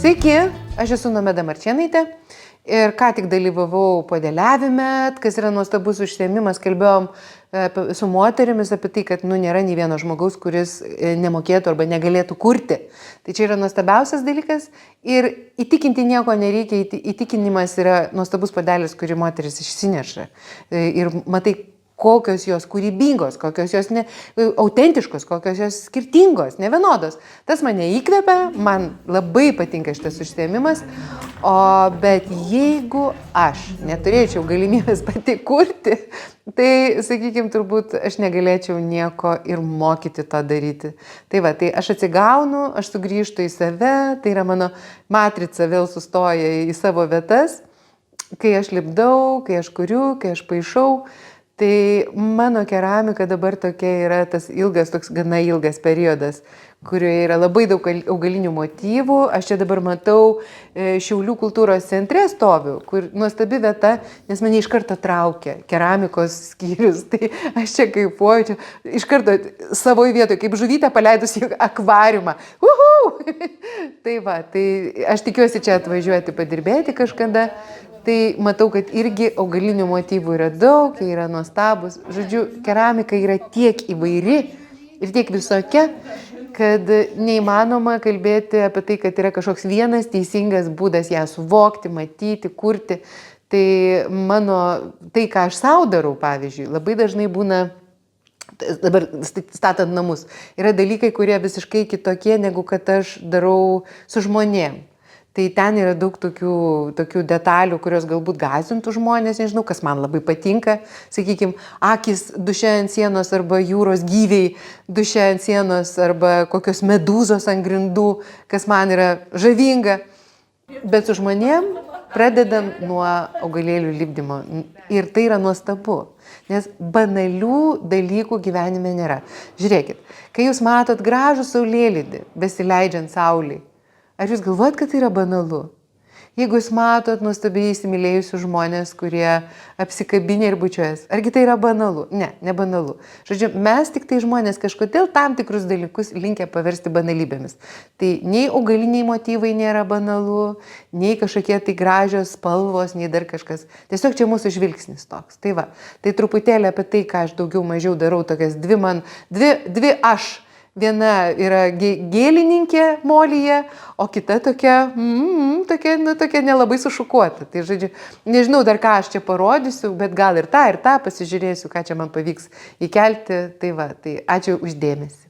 Sveiki, aš esu Nomeda Marčėnaitė ir ką tik dalyvavau podėliavime, kas yra nuostabus užsiėmimas, kalbėjom su moterimis apie tai, kad nėra nei vieno žmogaus, kuris nemokėtų arba negalėtų kurti. Tai čia yra nuostabiausias dalykas ir įtikinti nieko nereikia, įtikinimas yra nuostabus podėlis, kurį moteris išsineša. Ir matai, kokios jos kūrybingos, kokios jos autentiškos, kokios jos skirtingos, nevienodos. Tas mane įkvepia, man labai patinka šitas užsiėmimas, bet jeigu aš neturėčiau galimybės pati kurti, tai, sakykime, turbūt aš negalėčiau nieko ir mokyti to daryti. Tai aš atsigaunu, aš sugrįžtu į save, tai yra mano matrica vėl sustoja į savo vietas, kai aš lipdau, kai aš kuriu, kai aš paišau. Tai mano keramika dabar tokia yra tas toks gana ilgas periodas, kurioje yra labai daug augalinių motyvų. Aš čia dabar matau Šiaulių kultūros centre stoviu, kur nuostabi vieta, nes mane iš karto traukia keramikos skyrius. Tai aš čia kaifuoju, čia iš karto savoje vietoje, kaip žuvytę paleidus į akvariumą. Tai aš tikiuosi čia atvažiuoti padirbėti kažkada. Tai matau, kad irgi augalinių motyvų yra daug, jie yra nuostabus. Žodžiu, keramika yra tiek įvairi ir tiek visokia, kad neįmanoma kalbėti apie tai, kad yra kažkoks vienas teisingas būdas ją suvokti, matyti, kurti. Tai tai, ką aš sau darau, pavyzdžiui, labai dažnai būna, dabar statant namus, yra dalykai, kurie visiškai kitokie, negu kad aš darau su žmonėm. Tai ten yra daug tokių detalių, kurios galbūt gąsdintų žmonės, nežinau, kas man labai patinka. Sakykime, akis duše ant sienos arba jūros gyviai duše ant sienos arba kokios medūzos ant grindų, kas man yra žavinga. Bet su žmonėm pradedam nuo augalėlių lipdymo. Ir tai yra nuostabu, nes banalių dalykų gyvenime nėra. Žiūrėkit, kai jūs matot gražų saulėlydį, besileidžiant saulei, ar jūs galvojat, kad tai yra banalu? Jeigu jūs matot nuostabiai įsimylėjusius žmonės, kurie apsikabinė ir bučiuojas, argi tai yra banalu? Ne, ne banalu. Žodžiu, mes tik tai žmonės kažkodėl tam tikrus dalykus linkę paversti banalybėmis. Tai nei augaliniai motyvai nėra banalu, nei kažkokie tai gražios spalvos, nei dar kažkas. Tiesiog čia mūsų žvilgsnis toks. Tai truputėlį apie tai, ką aš daugiau mažiau darau, tokias dvi aš. Viena yra gėlininkė molyje, o kita tokia nelabai sušukuota. Tai žodžiu, nežinau dar ką aš čia parodysiu, bet gal ir tą pasižiūrėsiu, ką čia man pavyks įkelti. Tai ačiū už dėmesį.